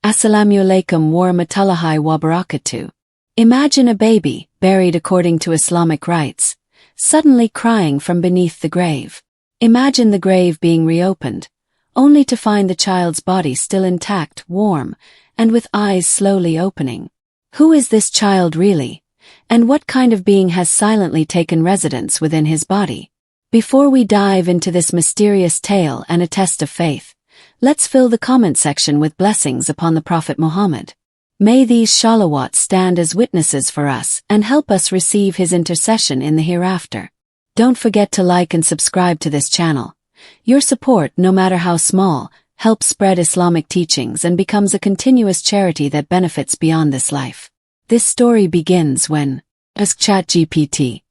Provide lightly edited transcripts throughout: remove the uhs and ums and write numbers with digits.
Assalamu alaikum warahmatullahi wabarakatuh. Imagine a baby, buried according to Islamic rites, suddenly crying from beneath the grave. Imagine the grave being reopened, only to find the child's body still intact, warm, and with eyes slowly opening. Who is this child really? And what kind of being has silently taken residence within his body? Before we dive into this mysterious tale and a test of faith, let's fill the comment section with blessings upon the Prophet Muhammad. May these shalawats stand as witnesses for us and help us receive his intercession in the hereafter. Don't forget to like and subscribe to this channel. Your support, no matter how small, helps spread Islamic teachings and becomes a continuous charity that benefits beyond this life. This story begins when, as ChatGPT,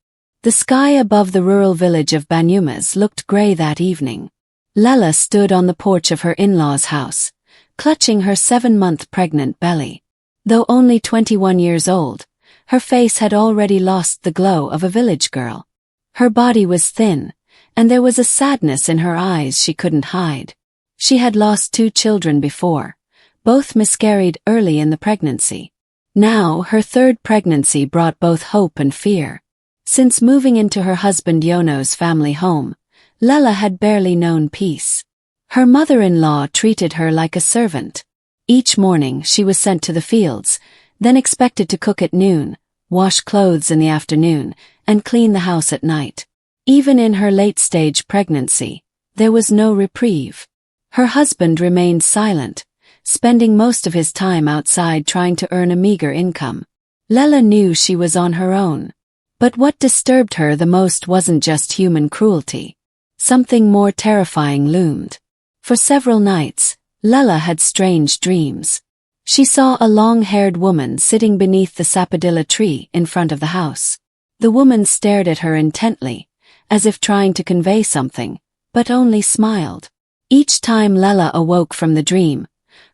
the sky above the rural village of Banyumas looked grey that evening. Lella stood on the porch of her in-laws' house, clutching her 7-month pregnant belly. Though only 21 years old, her face had already lost the glow of a village girl. Her body was thin, and there was a sadness in her eyes she couldn't hide. She had lost 2 children before, both miscarried early in the pregnancy. Now, her 3rd pregnancy brought both hope and fear. Since moving into her husband Yono's family home, Lella had barely known peace. Her mother-in-law treated her like a servant. Each morning she was sent to the fields, then expected to cook at noon, wash clothes in the afternoon, and clean the house at night. Even in her late-stage pregnancy, there was no reprieve. Her husband remained silent, spending most of his time outside trying to earn a meager income. Lella knew she was on her own. But what disturbed her the most wasn't just human cruelty. Something more terrifying loomed. For several nights, Lella had strange dreams. She saw a long-haired woman sitting beneath the sapodilla tree in front of the house. The woman stared at her intently, as if trying to convey something, but only smiled. Each time Lella awoke from the dream,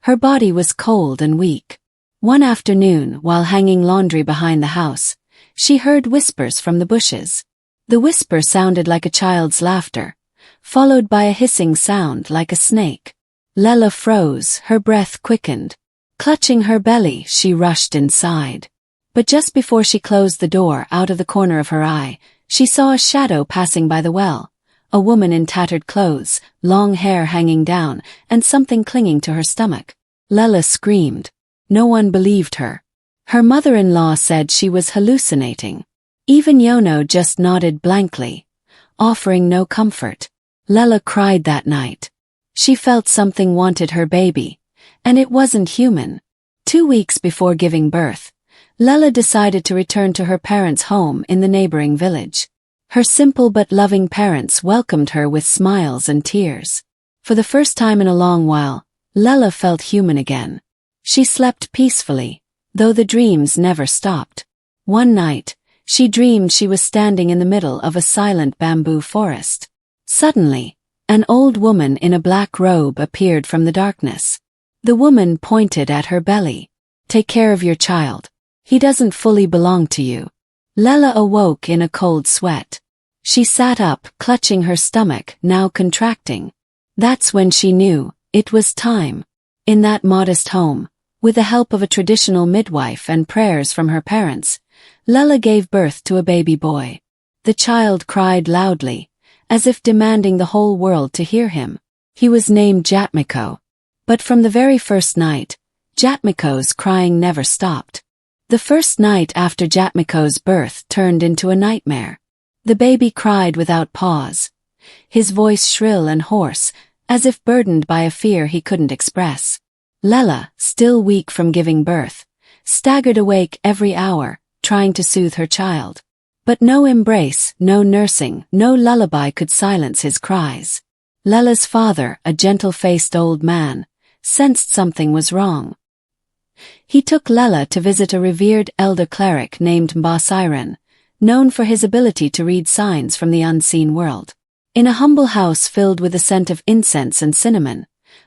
her body was cold and weak. One afternoon, while hanging laundry behind the house, she heard whispers from the bushes. The whisper sounded like a child's laughter, followed by a hissing sound like a snake. Lella froze, her breath quickened. Clutching her belly, she rushed inside. But just before she closed the door out of the corner of her eye, she saw a shadow passing by the well, a woman in tattered clothes, long hair hanging down, and something clinging to her stomach. Lella screamed. No one believed her. Her mother-in-law said she was hallucinating. Even Yono just nodded blankly, offering no comfort. Lella cried that night. She felt something wanted her baby, and it wasn't human. 2 weeks before giving birth, Lella decided to return to her parents' home in the neighboring village. Her simple but loving parents welcomed her with smiles and tears. For the first time in a long while, Lella felt human again. She slept peacefully, though the dreams never stopped. One night, she dreamed she was standing in the middle of a silent bamboo forest. Suddenly, an old woman in a black robe appeared from the darkness. The woman pointed at her belly. "Take care of your child. He doesn't fully belong to you." Lella awoke in a cold sweat. She sat up, clutching her stomach, now contracting. That's when she knew it was time. In that modest home, with the help of a traditional midwife and prayers from her parents, Lella gave birth to a baby boy. The child cried loudly, as if demanding the whole world to hear him. He was named Jatmiko. But from the very first night, Jatmiko's crying never stopped. The first night after Jatmiko's birth turned into a nightmare. The baby cried without pause, his voice shrill and hoarse, as if burdened by a fear he couldn't express. Lella, still weak from giving birth, staggered awake every hour, trying to soothe her child. But no embrace, no nursing, no lullaby could silence his cries. Lella's father, a gentle-faced old man, sensed something was wrong. He took Lella to visit a revered elder cleric named Mba Siren, known for his ability to read signs from the unseen world. In a humble house filled with the scent of incense and cinnamon,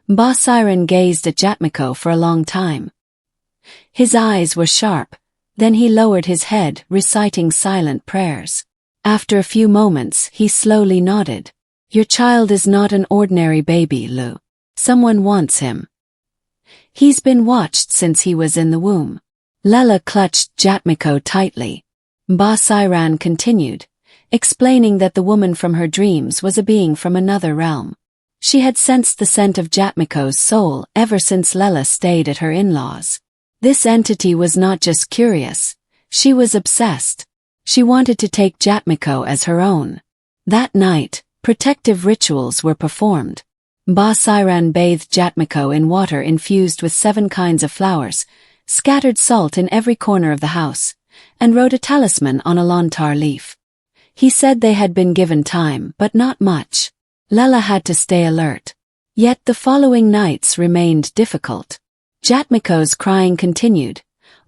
Mba Siren gazed at Jatmiko for a long time. His eyes were sharp. Then he lowered his head, reciting silent prayers. After a few moments, he slowly nodded. "Your child is not an ordinary baby, Lu. Someone wants him." He's been watched since he was in the womb. Lella clutched Jatmiko tightly. Ba-Siran continued, explaining that the woman from her dreams was a being from another realm. She had sensed the scent of Jatmiko's soul ever since Lella stayed at her in-laws. This entity was not just curious, she was obsessed. She wanted to take Jatmiko as her own. That night, protective rituals were performed. Ba-Siran bathed Jatmiko in water infused with 7 kinds of flowers, scattered salt in every corner of the house, and wrote a talisman on a lontar leaf. He said they had been given time, but not much. Lella had to stay alert. Yet the following nights remained difficult. Jatmiko's crying continued,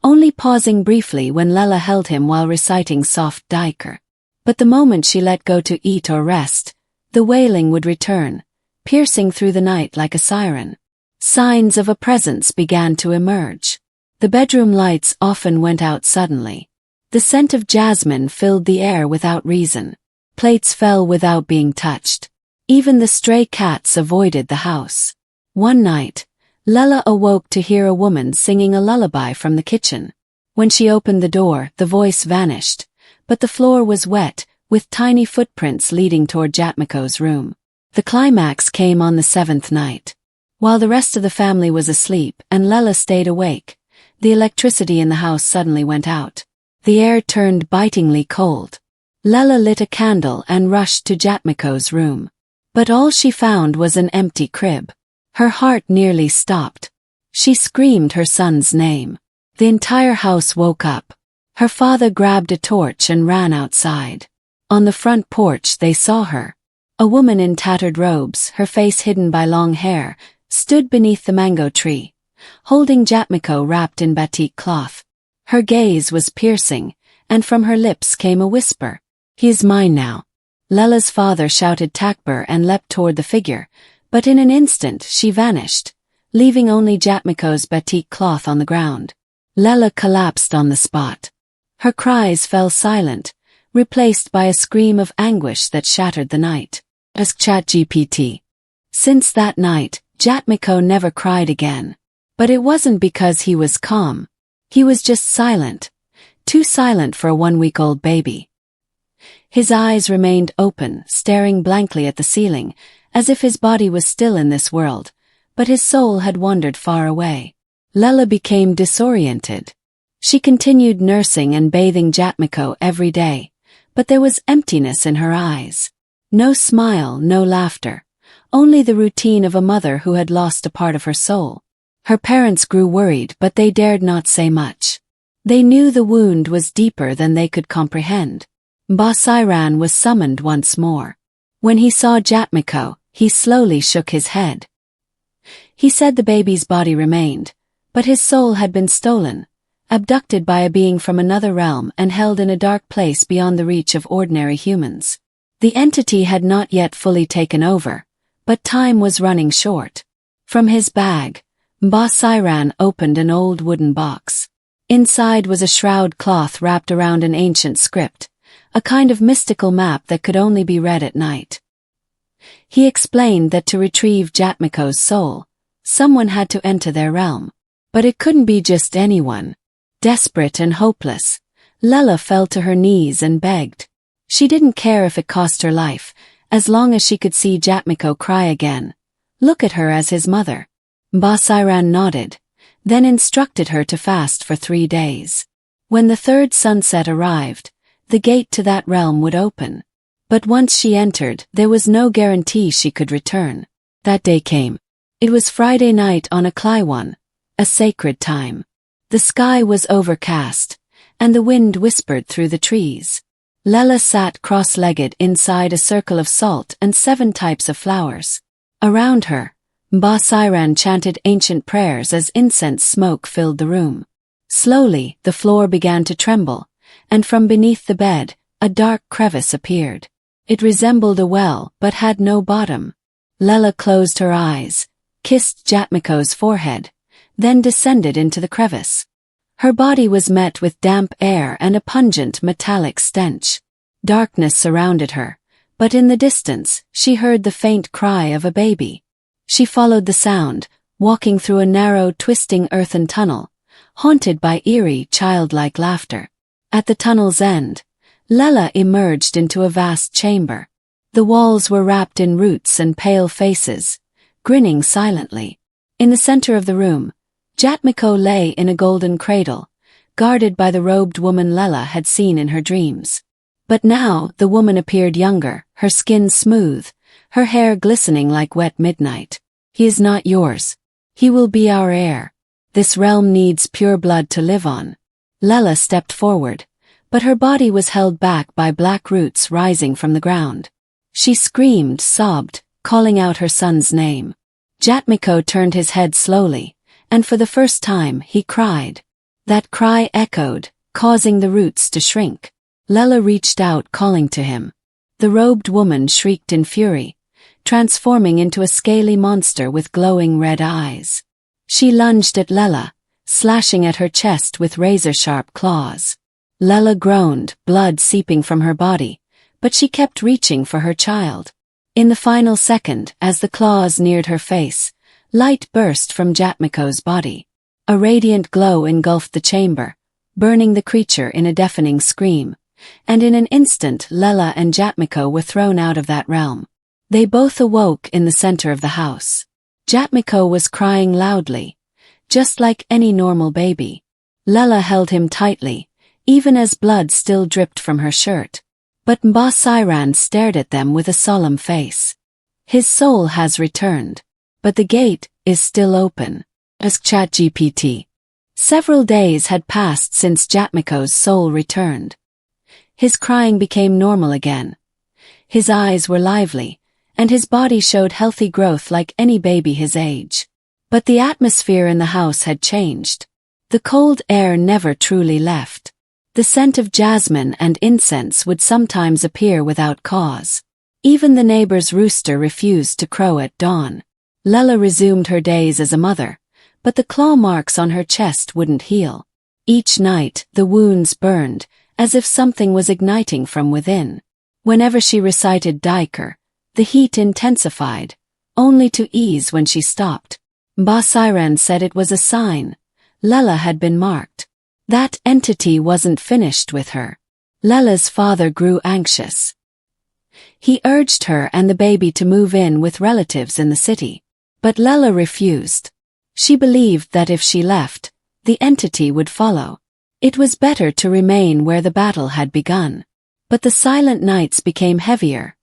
only pausing briefly when Lella held him while reciting soft Daikar. But the moment she let go to eat or rest, the wailing would return, piercing through the night like a siren. Signs of a presence began to emerge. The bedroom lights often went out suddenly. The scent of jasmine filled the air without reason. Plates fell without being touched. Even the stray cats avoided the house. One night, Lella awoke to hear a woman singing a lullaby from the kitchen. When she opened the door, the voice vanished, but the floor was wet, with tiny footprints leading toward Jatmiko's room. The climax came on the 7th night. While the rest of the family was asleep and Lella stayed awake, the electricity in the house suddenly went out. The air turned bitingly cold. Lella lit a candle and rushed to Jatmiko's room. But all she found was an empty crib. Her heart nearly stopped. She screamed her son's name. The entire house woke up. Her father grabbed a torch and ran outside. On the front porch they saw her. A woman in tattered robes, her face hidden by long hair, stood beneath the mango tree, holding Jatmiko wrapped in batik cloth. Her gaze was piercing, and from her lips came a whisper, "He is mine now." Lella's father shouted takbir and leapt toward the figure, but in an instant she vanished, leaving only Jatmiko's batik cloth on the ground. Lella collapsed on the spot. Her cries fell silent, replaced by a scream of anguish that shattered the night. Ask ChatGPT. Since that night, Jatmiko never cried again. But it wasn't because he was calm. He was just silent. Too silent for a 1-week-old baby. His eyes remained open, staring blankly at the ceiling, as if his body was still in this world, but his soul had wandered far away. Lella became disoriented. She continued nursing and bathing Jatmiko every day, but there was emptiness in her eyes. No smile, no laughter, only the routine of a mother who had lost a part of her soul. Her parents grew worried, but they dared not say much. They knew the wound was deeper than they could comprehend. Ba-Siran was summoned once more. When he saw Jatmiko, he slowly shook his head. He said the baby's body remained, but his soul had been stolen, abducted by a being from another realm and held in a dark place beyond the reach of ordinary humans. The entity had not yet fully taken over, but time was running short. From his bag, Ba-Siran opened an old wooden box. Inside was a shroud cloth wrapped around an ancient script, a kind of mystical map that could only be read at night. He explained that to retrieve Jatmiko's soul, someone had to enter their realm. But it couldn't be just anyone. Desperate and hopeless, Lella fell to her knees and begged. She didn't care if it cost her life, as long as she could see Jatmiko cry again. Look at her as his mother. Ba-Siran nodded, then instructed her to fast for 3 days. When the 3rd sunset arrived, the gate to that realm would open. But once she entered, there was no guarantee she could return. That day came. It was Friday night on a Kliwon, a sacred time. The sky was overcast, and the wind whispered through the trees. Lella sat cross-legged inside a circle of salt and 7 types of flowers. Around her, Ba-Siran chanted ancient prayers as incense smoke filled the room. Slowly, the floor began to tremble, and from beneath the bed, a dark crevice appeared. It resembled a well, but had no bottom. Lella closed her eyes, kissed Jatmiko's forehead, then descended into the crevice. Her body was met with damp air and a pungent metallic stench. Darkness surrounded her, but in the distance, she heard the faint cry of a baby. She followed the sound, walking through a narrow, twisting earthen tunnel, haunted by eerie, childlike laughter. At the tunnel's end, Lella emerged into a vast chamber. The walls were wrapped in roots and pale faces, grinning silently. In the center of the room, Jatmiko lay in a golden cradle, guarded by the robed woman Lella had seen in her dreams. But now the woman appeared younger, her skin smooth, her hair glistening like wet midnight. "He is not yours. He will be our heir. This realm needs pure blood to live on." Lella stepped forward, but her body was held back by black roots rising from the ground. She screamed, sobbed, calling out her son's name. Jatmiko turned his head slowly, and for the first time he cried. That cry echoed, causing the roots to shrink. Lella reached out, calling to him. The robed woman shrieked in fury, transforming into a scaly monster with glowing red eyes. She lunged at Lella, slashing at her chest with razor-sharp claws. Lella groaned, blood seeping from her body, but she kept reaching for her child. In the final second, as the claws neared her face, light burst from Jatmiko's body. A radiant glow engulfed the chamber, burning the creature in a deafening scream, and in an instant Lella and Jatmiko were thrown out of that realm. They both awoke in the center of the house. Jatmiko was crying loudly, just like any normal baby. Lella held him tightly, even as blood still dripped from her shirt. But Mba Siran stared at them with a solemn face. "His soul has returned. But the gate is still open," asked ChatGPT. Several days had passed since Jatmiko's soul returned. His crying became normal again. His eyes were lively, and his body showed healthy growth like any baby his age. But the atmosphere in the house had changed. The cold air never truly left. The scent of jasmine and incense would sometimes appear without cause. Even the neighbor's rooster refused to crow at dawn. Lella resumed her days as a mother, but the claw marks on her chest wouldn't heal. Each night, the wounds burned, as if something was igniting from within. Whenever she recited Diker, the heat intensified, only to ease when she stopped. Mba Siran said it was a sign. Lella had been marked. That entity wasn't finished with her. Lella's father grew anxious. He urged her and the baby to move in with relatives in the city. But Lella refused. She believed that if she left, the entity would follow. It was better to remain where the battle had begun. But the silent nights became heavier,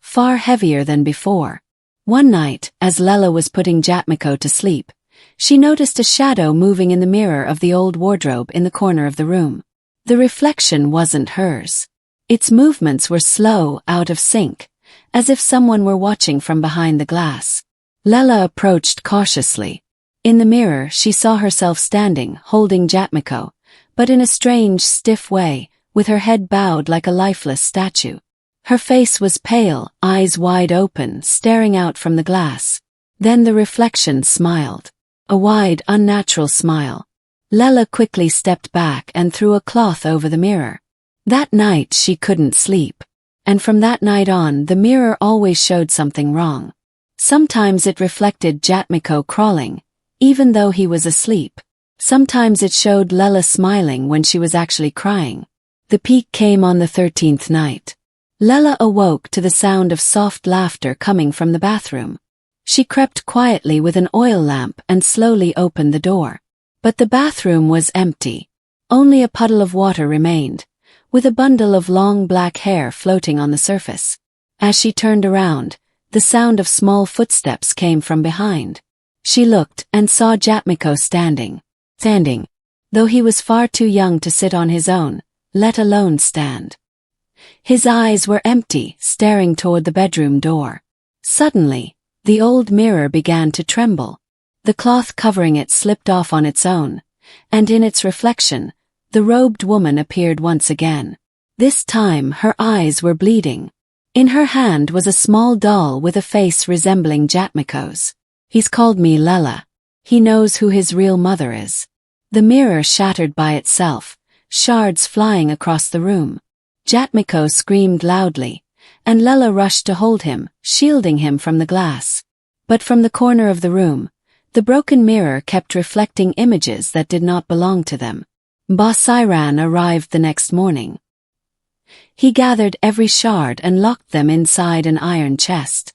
far heavier than before. One night, as Lella was putting Jatmiko to sleep, she noticed a shadow moving in the mirror of the old wardrobe in the corner of the room. The reflection wasn't hers. Its movements were slow, out of sync, as if someone were watching from behind the glass. Lella approached cautiously. In the mirror, she saw herself standing, holding Jatmiko, but in a strange, stiff way, with her head bowed like a lifeless statue. Her face was pale, eyes wide open, staring out from the glass. Then the reflection smiled. A wide, unnatural smile. Lella quickly stepped back and threw a cloth over the mirror. That night she couldn't sleep. And from that night on, the mirror always showed something wrong. Sometimes it reflected Jatmiko crawling, even though he was asleep. Sometimes it showed Lella smiling when she was actually crying. The peak came on the 13th night. Lella awoke to the sound of soft laughter coming from the bathroom. She crept quietly with an oil lamp and slowly opened the door. But the bathroom was empty. Only a puddle of water remained, with a bundle of long black hair floating on the surface. As she turned around, the sound of small footsteps came from behind. She looked and saw Jatmiko standing, though he was far too young to sit on his own, let alone stand. His eyes were empty, staring toward the bedroom door. Suddenly, the old mirror began to tremble. The cloth covering it slipped off on its own, and in its reflection, the robed woman appeared once again. This time her eyes were bleeding. In her hand was a small doll with a face resembling Jatmiko's. "He's called me Lella. He knows who his real mother is." The mirror shattered by itself, shards flying across the room. Jatmiko screamed loudly, and Lella rushed to hold him, shielding him from the glass. But from the corner of the room, The broken mirror kept reflecting images that did not belong to them. Basiran arrived the next morning. He gathered every shard and locked them inside an iron chest.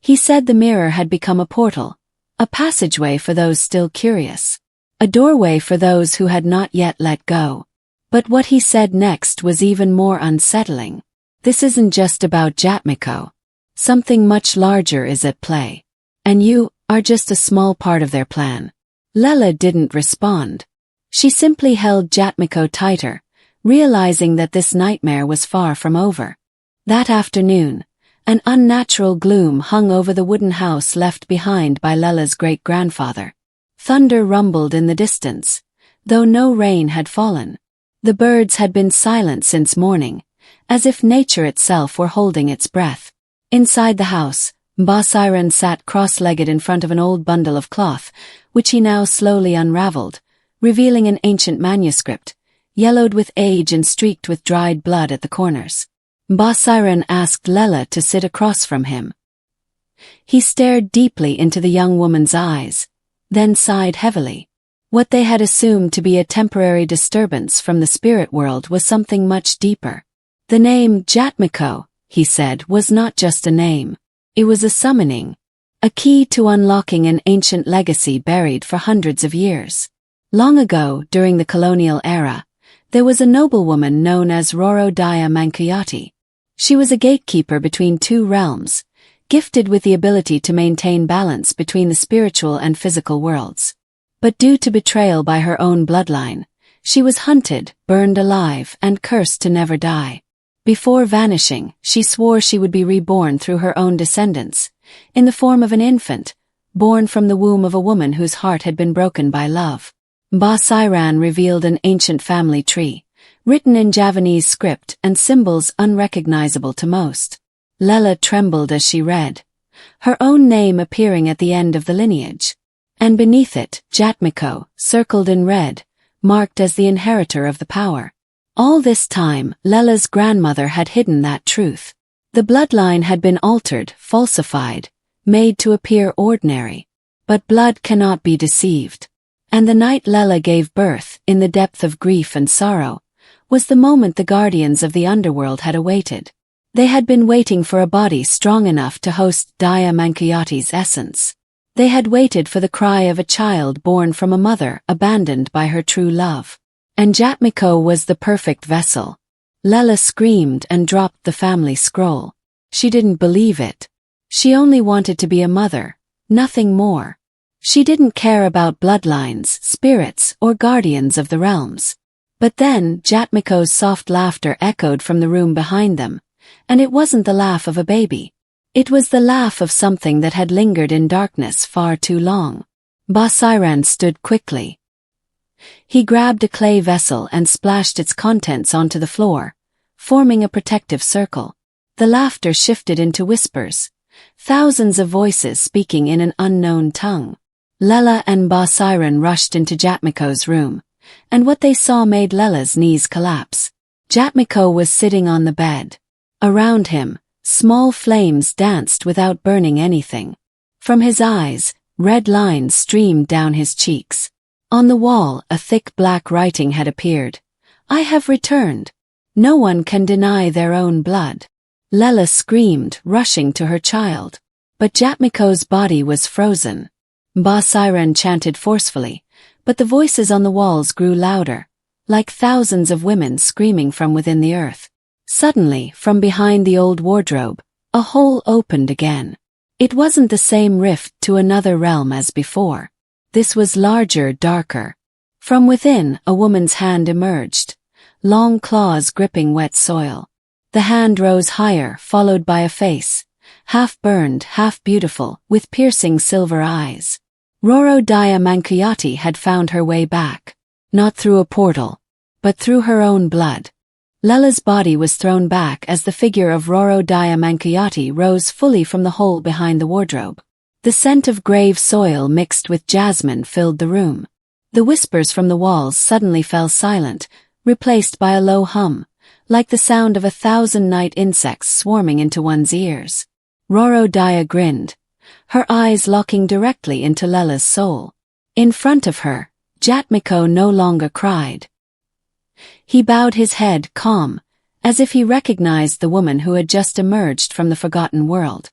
He said the mirror had become a portal, a passageway for those still curious, a doorway for those who had not yet let go. But what he said next was even more unsettling. This isn't just about Jatmiko. Something much larger is at play. And you are just a small part of their plan. Lela didn't respond. She simply held Jatmiko tighter, realizing that this nightmare was far from over. That afternoon, an unnatural gloom hung over the wooden house left behind by Lela's great-grandfather. Thunder rumbled in the distance, though no rain had fallen. The birds had been silent since morning, as if nature itself were holding its breath. Inside the house, Basiran sat cross-legged in front of an old bundle of cloth, which he now slowly unraveled, revealing an ancient manuscript, yellowed with age and streaked with dried blood at the corners. Basiran asked Lela to sit across from him. He stared deeply into the young woman's eyes, then sighed heavily. What they had assumed to be a temporary disturbance from the spirit world was something much deeper. The name Jatmiko, he said, was not just a name. It was a summoning, a key to unlocking an ancient legacy buried for hundreds of years. Long ago, during the colonial era, there was a noblewoman known as Rorodaya Mankuyati. She was a gatekeeper between two realms, gifted with the ability to maintain balance between the spiritual and physical worlds. But due to betrayal by her own bloodline, she was hunted, burned alive, and cursed to never die. Before vanishing, she swore she would be reborn through her own descendants, in the form of an infant, born from the womb of a woman whose heart had been broken by love. Basiran revealed an ancient family tree, written in Javanese script and symbols unrecognizable to most. Lela trembled as she read, her own name appearing at the end of the lineage. And beneath it, Jatmiko, circled in red, marked as the inheritor of the power. All this time, Lela's grandmother had hidden that truth. The bloodline had been altered, falsified, made to appear ordinary. But blood cannot be deceived. And the night Lela gave birth, in the depth of grief and sorrow, was the moment the guardians of the underworld had awaited. They had been waiting for a body strong enough to host Daya Mankuyati's essence. They had waited for the cry of a child born from a mother abandoned by her true love. And Jatmiko was the perfect vessel. Lela screamed and dropped the family scroll. She didn't believe it. She only wanted to be a mother, nothing more. She didn't care about bloodlines, spirits, or guardians of the realms. But then, Jatmiko's soft laughter echoed from the room behind them, and it wasn't the laugh of a baby. It was the laugh of something that had lingered in darkness far too long. Basiran stood quickly. He grabbed a clay vessel and splashed its contents onto the floor, forming a protective circle. The laughter shifted into whispers, thousands of voices speaking in an unknown tongue. Lela and Basiran rushed into Jatmiko's room, and what they saw made Lela's knees collapse. Jatmiko was sitting on the bed. Around him, small flames danced without burning anything. From his eyes, red lines streamed down his cheeks. On the wall, a thick black writing had appeared. "I have returned. No one can deny their own blood." Lela screamed, rushing to her child. But Jatmiko's body was frozen. Basiran chanted forcefully, but the voices on the walls grew louder, like thousands of women screaming from within the earth. Suddenly, from behind the old wardrobe, a hole opened again. It wasn't the same rift to another realm as before. This was larger, darker. From within, a woman's hand emerged, long claws gripping wet soil. The hand rose higher, followed by a face, half burned, half beautiful, with piercing silver eyes. Rorodaya Mankuyati had found her way back, not through a portal, but through her own blood. Lela's body was thrown back as the figure of Rorodaya Mankuyati rose fully from the hole behind the wardrobe. The scent of grave soil mixed with jasmine filled the room. The whispers from the walls suddenly fell silent, replaced by a low hum, like the sound of 1,000 night insects swarming into one's ears. Rorodaya grinned, her eyes locking directly into Lella's soul. In front of her, Jatmiko no longer cried. He bowed his head, calm, as if he recognized the woman who had just emerged from the forgotten world.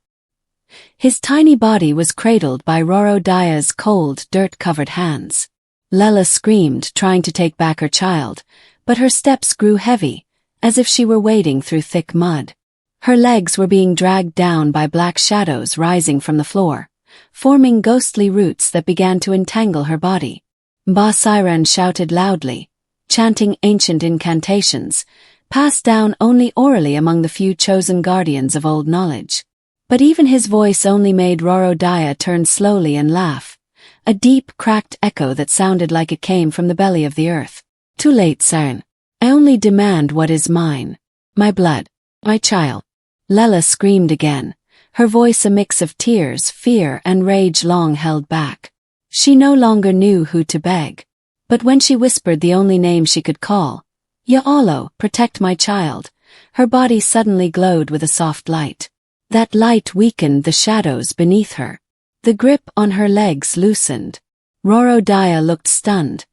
His tiny body was cradled by Rorodaya's cold, dirt-covered hands. Lella screamed, trying to take back her child, but her steps grew heavy, as if she were wading through thick mud. Her legs were being dragged down by black shadows rising from the floor, forming ghostly roots that began to entangle her body. Ba Siren shouted loudly, chanting ancient incantations, passed down only orally among the few chosen guardians of old knowledge. But even his voice only made Rorodaya turn slowly and laugh, a deep, cracked echo that sounded like it came from the belly of the earth. Too late, Siren. I only demand what is mine. My blood. My child. Lella screamed again, her voice a mix of tears, fear, and rage long held back. She no longer knew who to beg. But when she whispered the only name she could call, Ya'alo, protect my child, her body suddenly glowed with a soft light. That light weakened the shadows beneath her. The grip on her legs loosened. Rorodaya looked stunned,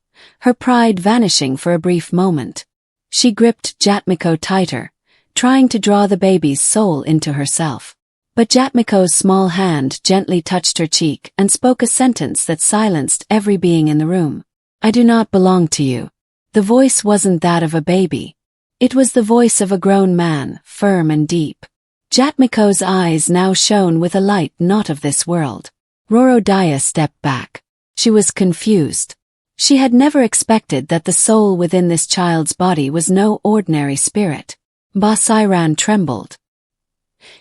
her pride vanishing for a brief moment. She gripped Jatmiko tighter, trying to draw the baby's soul into herself. But Jatmiko's small hand gently touched her cheek and spoke a sentence that silenced every being in the room. I do not belong to you. The voice wasn't that of a baby. It was the voice of a grown man, firm and deep. Jatmiko's eyes now shone with a light not of this world. Rorodaya stepped back. She was confused. She had never expected that the soul within this child's body was no ordinary spirit. Ba Siren trembled.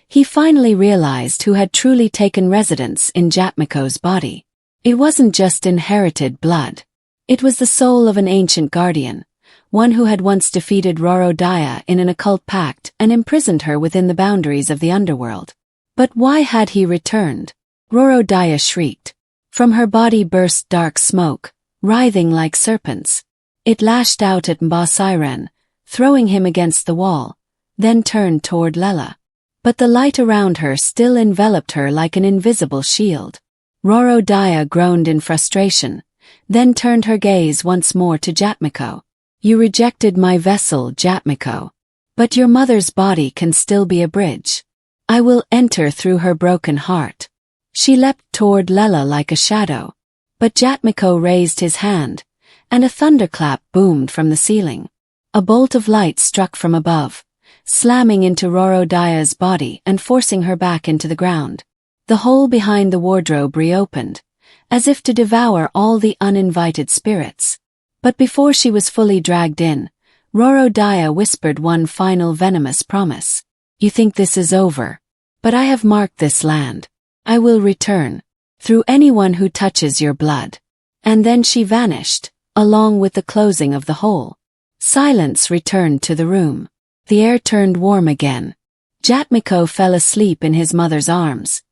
He finally realized who had truly taken residence in Jatmiko's body. It wasn't just inherited blood. It was the soul of an ancient guardian, one who had once defeated Rorodaya in an occult pact and imprisoned her within the boundaries of the underworld. But why had he returned? Rorodaya shrieked. From her body burst dark smoke, writhing like serpents. It lashed out at Ba Siren, throwing him against the wall, then turned toward Lella. But the light around her still enveloped her like an invisible shield. Rorodaya groaned in frustration, then turned her gaze once more to Jatmiko. You rejected my vessel, Jatmiko. But your mother's body can still be a bridge. I will enter through her broken heart. She leapt toward Lella like a shadow. But Jatmiko raised his hand, and a thunderclap boomed from the ceiling. A bolt of light struck from above, slamming into Rorodaya's body and forcing her back into the ground. The hole behind the wardrobe reopened, as if to devour all the uninvited spirits. But before she was fully dragged in, Rorodaya whispered one final venomous promise. You think this is over? But I have marked this land. I will return, through anyone who touches your blood. And then she vanished, along with the closing of the hole. Silence returned to the room. The air turned warm again. Jatmiko fell asleep in his mother's arms,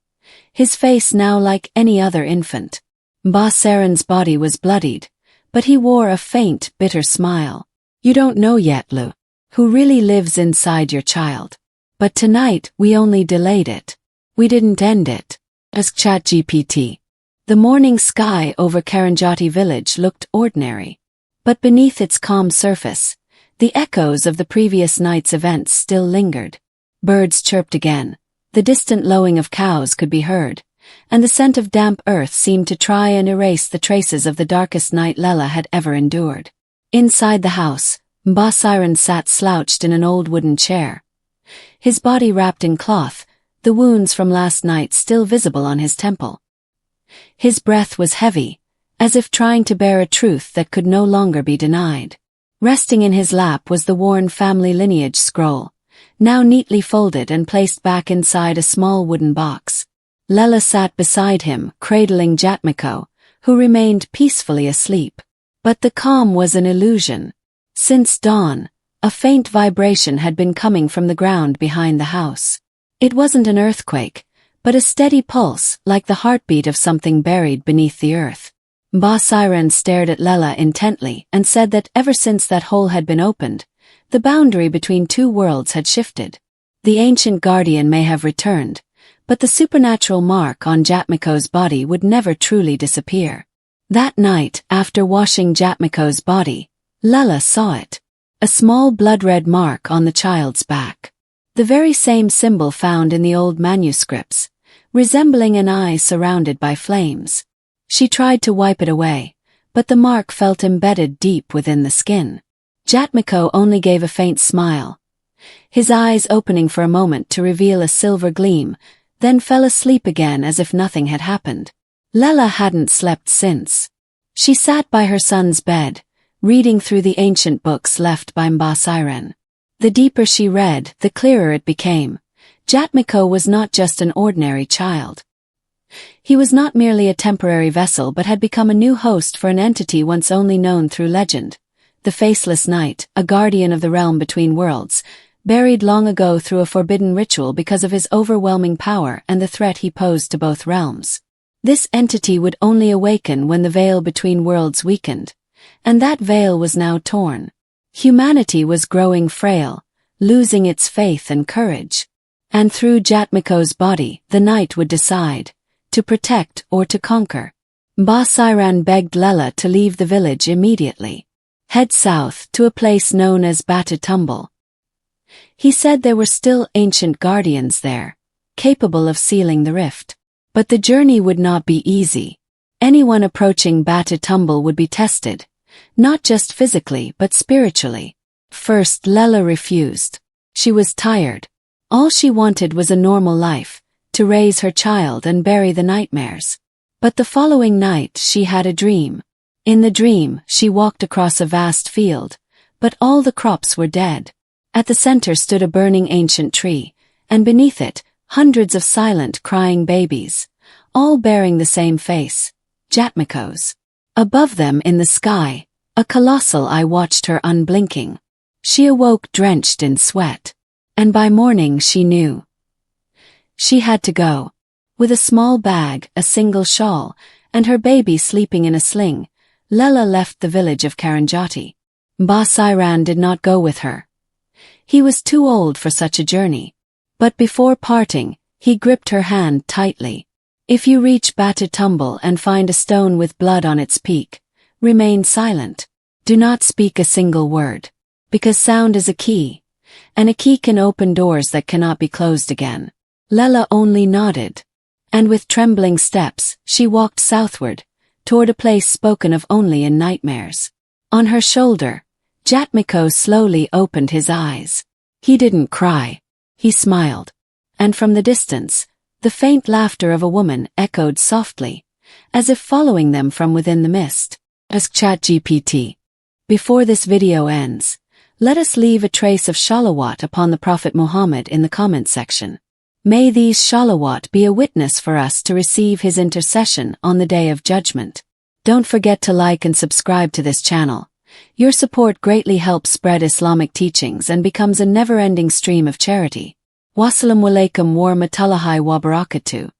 his face now like any other infant. Ba Siren's body was bloodied, but he wore a faint, bitter smile. You don't know yet, Lu, who really lives inside your child. But tonight we only delayed it. We didn't end it. Asked ChatGPT. The morning sky over Karanjati village looked ordinary. But beneath its calm surface, the echoes of the previous night's events still lingered. Birds chirped again, the distant lowing of cows could be heard, and the scent of damp earth seemed to try and erase the traces of the darkest night Lella had ever endured. Inside the house, Ba Siren sat slouched in an old wooden chair. His body wrapped in cloth, the wounds from last night still visible on his temple. His breath was heavy, as if trying to bear a truth that could no longer be denied. Resting in his lap was the worn family lineage scroll, now neatly folded and placed back inside a small wooden box. Lella sat beside him, cradling Jatmiko, who remained peacefully asleep. But the calm was an illusion. Since dawn, a faint vibration had been coming from the ground behind the house. It wasn't an earthquake, but a steady pulse like the heartbeat of something buried beneath the earth. Ba Siren stared at Lella intently and said that ever since that hole had been opened, the boundary between two worlds had shifted. The ancient guardian may have returned, But the supernatural mark on Jatmiko's body would never truly disappear. That night, after washing Jatmiko's body, Lella saw it. A small blood-red mark on the child's back. The very same symbol found in the old manuscripts, resembling an eye surrounded by flames. She tried to wipe it away, but the mark felt embedded deep within the skin. Jatmiko only gave a faint smile, his eyes opening for a moment to reveal a silver gleam, then fell asleep again as if nothing had happened. Lella hadn't slept since. She sat by her son's bed, reading through the ancient books left by Mba Siren. The deeper she read, the clearer it became. Jatmiko was not just an ordinary child. He was not merely a temporary vessel but had become a new host for an entity once only known through legend. The Faceless Knight, a guardian of the realm between worlds, buried long ago through a forbidden ritual because of his overwhelming power and the threat he posed to both realms. This entity would only awaken when the veil between worlds weakened, and that veil was now torn. Humanity was growing frail, losing its faith and courage. And through Jatmiko's body, the knight would decide, to protect or to conquer. Mba Siren begged Lella to leave the village immediately. Head south, to a place known as Batu Tumbal. He said there were still ancient guardians there, capable of sealing the rift. But the journey would not be easy. Anyone approaching Batu Tumbal would be tested, not just physically but spiritually. First, Lella refused. She was tired. All she wanted was a normal life, to raise her child and bury the nightmares. But the following night she had a dream. In the dream, she walked across a vast field, but all the crops were dead. At the center stood a burning ancient tree, and beneath it, hundreds of silent, crying babies, all bearing the same face, Jatmiko's. Above them in the sky, a colossal eye watched her unblinking. She awoke drenched in sweat. And by morning she knew. She had to go. With a small bag, a single shawl, and her baby sleeping in a sling, Lella left the village of Karanjati. Mba Siren did not go with her. He was too old for such a journey. But before parting, he gripped her hand tightly. If you reach Batu Tumbal and find a stone with blood on its peak, remain silent. Do not speak a single word. Because sound is a key, and a key can open doors that cannot be closed again. Lella only nodded. And with trembling steps, she walked southward, toward a place spoken of only in nightmares. On her shoulder, Jatmiko slowly opened his eyes. He didn't cry. He smiled. And from the distance, the faint laughter of a woman echoed softly, as if following them from within the mist. Ask ChatGPT. Before this video ends, let us leave a trace of shalawat upon the Prophet Muhammad in the comment section. May these shalawat be a witness for us to receive his intercession on the Day of Judgment. Don't forget to like and subscribe to this channel. Your support greatly helps spread Islamic teachings and becomes a never-ending stream of charity. Wassalamu alaikum warahmatullahi wabarakatuh.